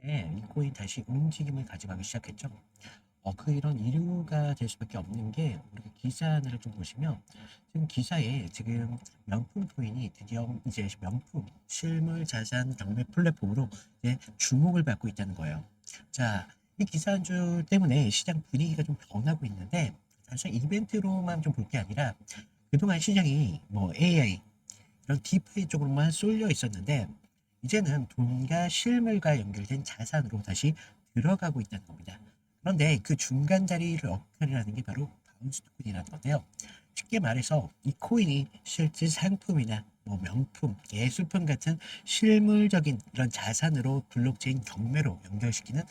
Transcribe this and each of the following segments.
덕분에 이 코인 다시 움직임을 가져가기 시작했죠. 이런 이유가 될 수밖에 없는 게 우리가 기사 하나를 좀 보시면 지금 기사에 지금 명품 코인이 드디어 이제 명품 실물 자산 경매 플랫폼으로 이제 주목을 받고 있다는 거예요. 자, 이 기사 한 줄 때문에 시장 분위기가 좀 변하고 있는데 단순히 이벤트로만 좀 볼 게 아니라 그동안 시장이 뭐 AI 이런 디프이 쪽으로만 쏠려 있었는데 이제는 돈과 실물과 연결된 자산으로 다시 들어가고 있다는 겁니다. 그런데 그 중간 자리를 역할이라는 게 바로 바운스 토큰이라는 건데요. 쉽게 말해서 이 코인이 실제 상품이나 뭐 명품, 예술품 같은 실물적인 이런 자산으로 블록체인 경매로 연결시키는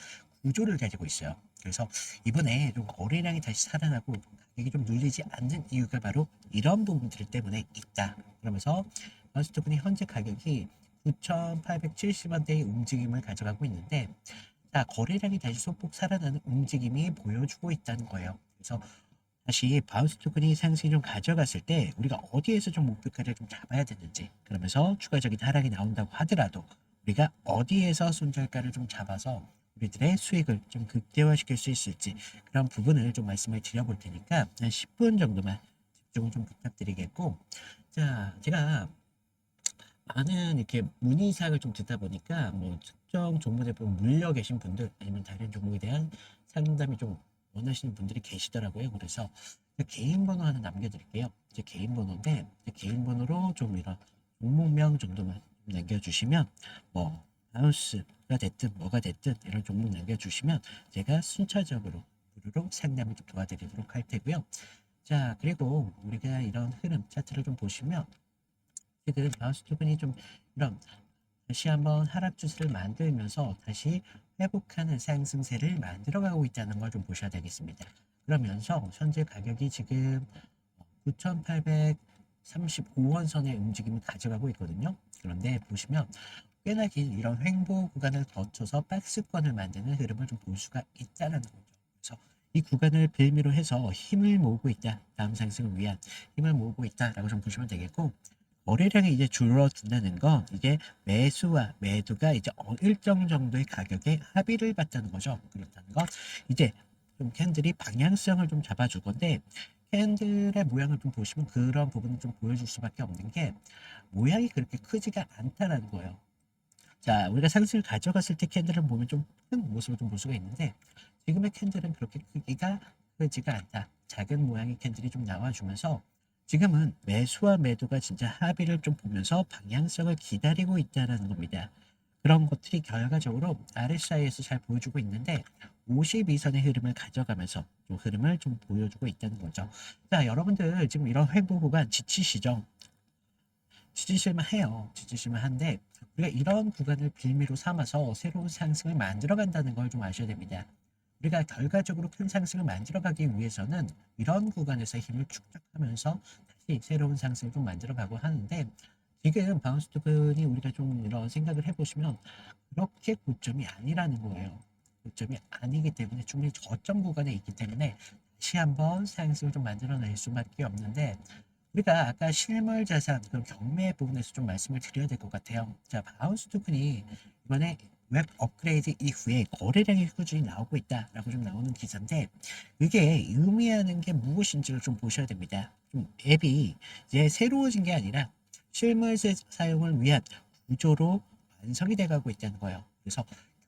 구조를 가지고 있어요. 그래서 이번에 좀 거래량이 다시 살아나고 가격이 좀 눌리지 않는 이유가 바로 이런 부분들 때문에 있다. 그러면서 바운스 토큰이 현재 가격이 9,870원대의 움직임을 가져가고 있는데 자, 거래량이 다시 소폭 살아나는 움직임이 보여주고 있다는 거예요. 그래서 다시 바운스 토큰이 상승이 좀 가져갔을 때 우리가 어디에서 좀 목표가를 좀 잡아야 되는지 그러면서 추가적인 하락이 나온다고 하더라도 우리가 어디에서 손절가를 좀 잡아서 우리들의 수익을 좀 극대화시킬 수 있을지 그런 부분을 좀 말씀을 드려볼 테니까 한 10분 정도만 집중을 좀 부탁드리겠고 자, 제가 많은 이렇게 문의사항을 좀 듣다 보니까 뭐 특정 종목에 보면 물려 계신 분들 아니면 다른 종목에 대한 상담이 좀 원하시는 분들이 계시더라고요. 그래서 개인 번호 하나 남겨드릴게요. 제 개인 번호인데 제 개인 번호로 좀 이런 종목명 정도만 남겨주시면 뭐 하우스가 됐든 뭐가 됐든 이런 종목 남겨주시면 제가 순차적으로 무료로 상담을 좀 도와드리도록 할 테고요. 자, 그리고 우리가 이런 흐름 차트를 좀 보시면 지금 바우스토큰이 좀 이런 다시 한번 하락 추세를 만들면서 다시 회복하는 상승세를 만들어가고 있다는 걸 좀 보셔야 되겠습니다. 그러면서 현재 가격이 지금 9,835원 선의 움직임을 가져가고 있거든요. 그런데 보시면 꽤나 긴 이런 횡보 구간을 거쳐서 박스권을 만드는 흐름을 좀 볼 수가 있다는 거죠. 그래서 이 구간을 빌미로 해서 힘을 모으고 있다. 다음 상승을 위한 힘을 모으고 있다라고 좀 보시면 되겠고 거래량이 이제 줄어든다는 건 이게 매수와 매도가 이제 일정 정도의 가격에 합의를 봤다는 거죠. 그렇다는 건 이제 좀 캔들이 방향성을 좀 잡아줄 건데 캔들의 모양을 좀 보시면 그런 부분을 좀 보여줄 수밖에 없는 게 모양이 그렇게 크지가 않다라는 거예요. 자, 우리가 상승을 가져갔을 때 캔들을 보면 좀 큰 모습을 좀 볼 수가 있는데 지금의 캔들은 그렇게 크기가 크지가 않다. 작은 모양의 캔들이 좀 나와주면서 지금은 매수와 매도가 진짜 합의를 좀 보면서 방향성을 기다리고 있다는 겁니다. 그런 것들이 결과적으로 RSI에서 잘 보여주고 있는데 52선의 흐름을 가져가면서 좀 흐름을 좀 보여주고 있다는 거죠. 자, 여러분들 지금 이런 횡보 구간 지치시죠? 지지실만 해요. 지지실만 한데 우리가 이런 구간을 빌미로 삼아서 새로운 상승을 만들어 간다는 걸 좀 아셔야 됩니다. 우리가 결과적으로 큰 상승을 만들어 가기 위해서는 이런 구간에서 힘을 축적하면서 다시 새로운 상승을 좀 만들어 가고 하는데 지금 바운스 토큰이 우리가 좀 이런 생각을 해보시면 그렇게 고점이 아니라는 거예요. 고점이 아니기 때문에 충분히 저점 구간에 있기 때문에 다시 한번 상승을 좀 만들어낼 수밖에 없는데 우리가 아까 실물 자산 그런 경매 부분에서 좀 말씀을 드려야 될 것 같아요. 자, 바운스 토큰이 이번에 웹 업그레이드 이후에 거래량이 꾸준히 나오고 있다라고 좀 나오는 기사인데 이게 의미하는 게 무엇인지를 좀 보셔야 됩니다. 좀 앱이 이제 새로워진 게 아니라 실물 사용을 위한 구조로 완성이 돼가고 있다는 거예요. 그래서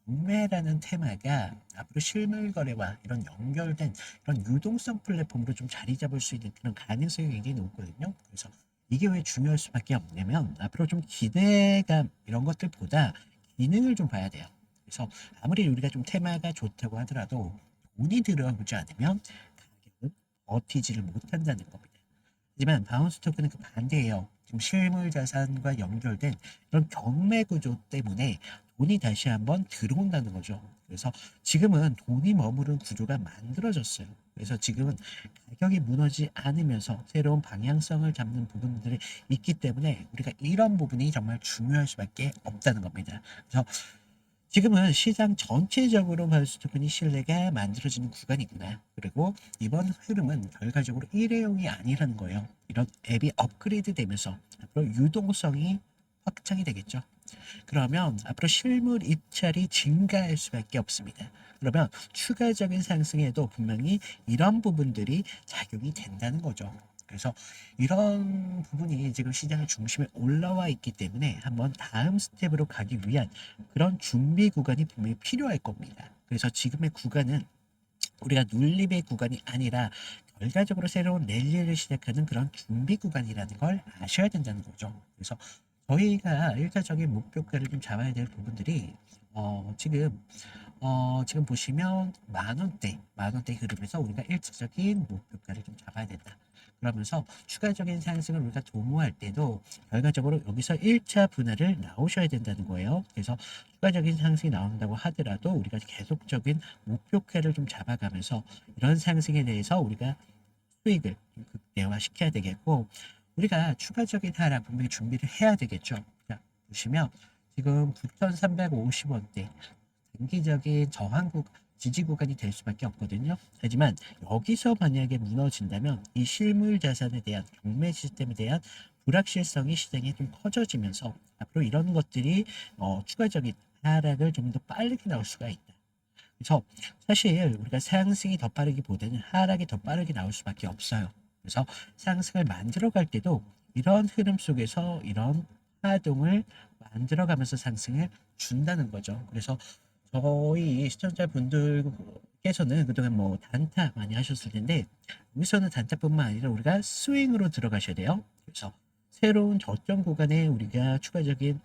경매라는 테마가 앞으로 실물 거래와 이런 연결된 이런 유동성 플랫폼으로 좀 자리 잡을 수 있는 그런 가능성이 굉장히 높거든요. 그래서 이게 왜 중요할 수밖에 없냐면 앞으로 좀 기대감 이런 것들보다 기능을 좀 봐야 돼요. 그래서 아무리 우리가 좀 테마가 좋다고 하더라도 돈이 들어오지 않으면 가격은 버티지를 못한다는 겁니다. 하지만 바운스 토큰은 그 반대예요. 지금 실물 자산과 연결된 이런 경매 구조 때문에 돈이 다시 한번 들어온다는 거죠. 그래서 지금은 돈이 머무른 구조가 만들어졌어요. 그래서 지금은 가격이 무너지지 않으면서 새로운 방향성을 잡는 부분들이 있기 때문에 우리가 이런 부분이 정말 중요할 수밖에 없다는 겁니다. 그래서 지금은 시장 전체적으로 바이오스토큰이 신뢰가 만들어지는 구간이구나. 그리고 이번 흐름은 결과적으로 일회용이 아니라는 거예요. 이런 앱이 업그레이드 되면서 앞으로 유동성이 확장이 되겠죠. 그러면 앞으로 실물 입찰이 증가할 수밖에 없습니다. 그러면 추가적인 상승에도 분명히 이런 부분들이 작용이 된다는 거죠. 그래서 이런 부분이 지금 시장의 중심에 올라와 있기 때문에 한번 다음 스텝으로 가기 위한 그런 준비 구간이 분명히 필요할 겁니다. 그래서 지금의 구간은 우리가 눌림의 구간이 아니라 결과적으로 새로운 랠리를 시작하는 그런 준비 구간이라는 걸 아셔야 된다는 거죠. 그래서 저희가 일차적인 목표가를 좀 잡아야 될 부분들이 지금 보시면 만 원대 흐름에서 우리가 일차적인 목표가를 좀 잡아야 된다. 그러면서 추가적인 상승을 우리가 도모할 때도 결과적으로 여기서 1차 분할을 나오셔야 된다는 거예요. 그래서 추가적인 상승이 나온다고 하더라도 우리가 계속적인 목표가를 좀 잡아가면서 이런 상승에 대해서 우리가 수익을 좀 극대화시켜야 되겠고, 우리가 추가적인 하락 분명히 준비를 해야 되겠죠. 자, 보시면 지금 9,350원대 단기적인 저항국 지지 구간이 될 수밖에 없거든요. 하지만 여기서 만약에 무너진다면 이 실물 자산에 대한 경매 시스템에 대한 불확실성이 시장에 좀 커져지면서 앞으로 이런 것들이 추가적인 하락을 좀 더 빠르게 나올 수가 있다. 그래서 사실 우리가 상승이 더 빠르기보다는 하락이 더 빠르게 나올 수밖에 없어요. 그래서 상승을 만들어갈 때도 이런 흐름 속에서 이런 파동을 만들어가면서 상승을 준다는 거죠. 그래서 저희 시청자분들께서는 그동안 뭐 단타 많이 하셨을 텐데, 여기서는 단타뿐만 아니라 우리가 스윙으로 들어가셔야 돼요. 그래서 새로운 저점 구간에 우리가 추가적인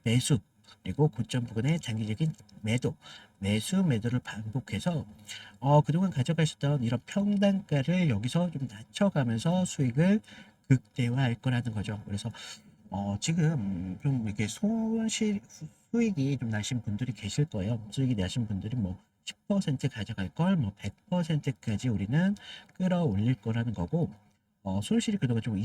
매수, 그리고 고점 부근의 장기적인 매수를 반복해서 그동안 가져가셨던 이런 평단가를 여기서 좀 낮춰가면서 수익을 극대화할 거라는 거죠. 그래서 지금 좀 이렇게 수익이 좀 나신 분들이 계실 거예요. 수익이 나신 분들이 뭐 10% 가져갈 걸 뭐 100%까지 우리는 끌어올릴 거라는 거고, 손실이 그동안 좀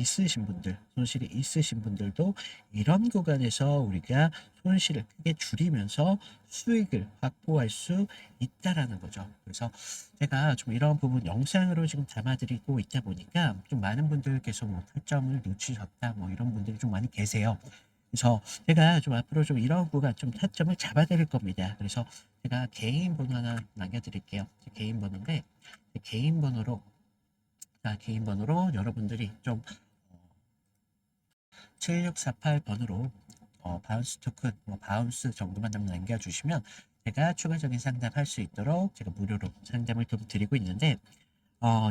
손실이 있으신 분들도 이런 구간에서 우리가 손실을 크게 줄이면서 수익을 확보할 수 있다라는 거죠. 그래서 제가 좀 이런 부분 영상으로 지금 담아드리고 있다 보니까 좀 많은 분들께서 뭐 타점을 놓치셨다 뭐 이런 분들이 좀 많이 계세요. 그래서 제가 좀 앞으로 좀 이런 구간 좀 타점을 잡아드릴 겁니다. 그래서 제가 개인 번호 하나 남겨드릴게요. 제 개인 번호인데, 개인 번호로 여러분들이 좀 7648번으로 바운스 토큰, 뭐 바운스 정도만 좀 남겨주시면 제가 추가적인 상담할 수 있도록 제가 무료로 상담을 좀 드리고 있는데,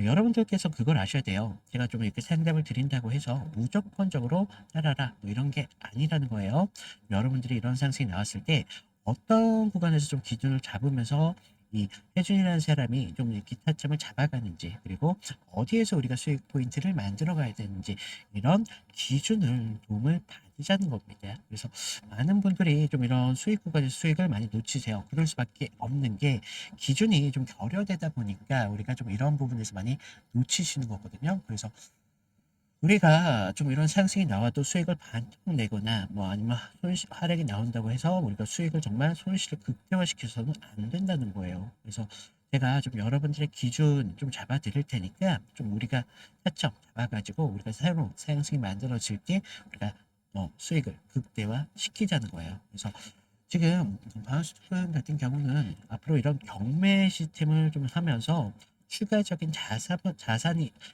여러분들께서 그걸 아셔야 돼요. 제가 좀 이렇게 상담을 드린다고 해서 무조건적으로 따라라 뭐 이런 게 아니라는 거예요. 여러분들이 이런 상승이 나왔을 때 어떤 구간에서 좀 기준을 잡으면서 이 혜준이라는 사람이 좀 이렇게 타점을 잡아가는지, 그리고 어디에서 우리가 수익 포인트를 만들어 가야 되는지, 이런 기준을 도움을 받으자는 겁니다. 그래서 많은 분들이 좀 이런 수익 구간에서 수익을 많이 놓치세요. 그럴 수밖에 없는 게 기준이 좀 결여되다 보니까 우리가 좀 이런 부분에서 많이 놓치시는 거거든요. 그래서 우리가 좀 이런 상승이 나와도 수익을 반토막 내거나 뭐 아니면 하락이 나온다고 해서 우리가 수익을 정말 손실을 극대화시켜서는 안 된다는 거예요. 그래서 제가 좀 여러분들의 기준 좀 잡아 드릴 테니까 좀 우리가 차점 잡아가지고 우리가 새로운 상승이 만들어질 때 우리가 수익을 극대화 시키자는 거예요. 그래서 지금 바우스토큰 같은 경우는 앞으로 이런 경매 시스템을 좀 하면서 추가적인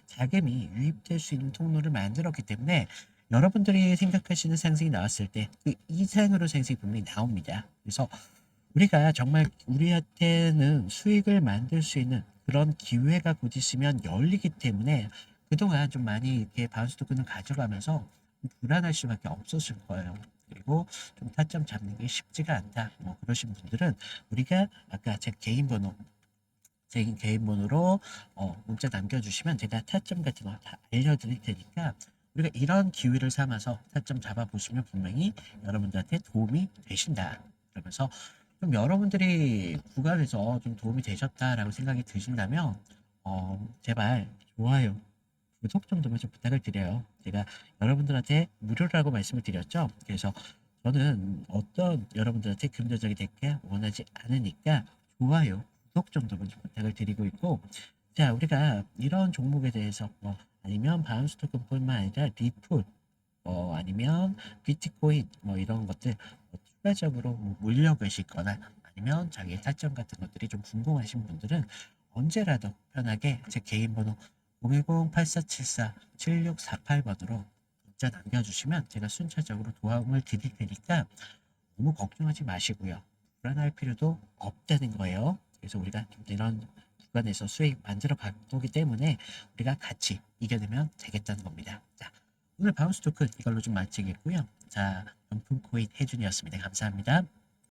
자금이 유입될 수 있는 통로를 만들었기 때문에 여러분들이 생각하시는 상승이 나왔을 때 그 이상으로 상승이 분명히 나옵니다. 그래서 우리가 정말 우리한테는 수익을 만들 수 있는 그런 기회가 곧 있으면 열리기 때문에 그동안 좀 많이 이렇게 바운스 토큰을 가져가면서 불안할 수밖에 없었을 거예요. 그리고 좀 타점 잡는 게 쉽지가 않다. 뭐 그러신 분들은 우리가 아까 제 개인 번호로 문자 남겨주시면 제가 타점 같은 거 다 알려드릴 테니까 우리가 이런 기회를 삼아서 타점 잡아보시면 분명히 여러분들한테 도움이 되신다. 그러면서 좀 여러분들이 구간에서 좀 도움이 되셨다라고 생각이 드신다면 제발 좋아요, 구독 정도만 좀 부탁을 드려요. 제가 여러분들한테 무료라고 말씀을 드렸죠. 그래서 저는 어떤 여러분들한테 금전적인 대가 원하지 않으니까 좋아요, 구독 정도만 좀 부탁을 드리고 있고, 자, 우리가 이런 종목에 대해서 아니면 바운스 토큰뿐만 아니라 리플, 아니면 비트코인 뭐 이런 것들 추가적으로 뭐 물려고 싶거나 아니면 자기의 타점 같은 것들이 좀 궁금하신 분들은 언제라도 편하게 제 개인 번호 010-8474-7648번으로 문자 남겨주시면 제가 순차적으로 도움을 드릴 테니까 너무 걱정하지 마시고요. 불안할 필요도 없다는 거예요. 그래서 우리가 이런 구간에서 수익 만들어 가기 때문에 우리가 같이 이겨내면 되겠다는 겁니다. 자, 오늘 바운스 토큰 이걸로 좀 마치겠고요. 자, 명품 코인 혜준이었습니다. 감사합니다.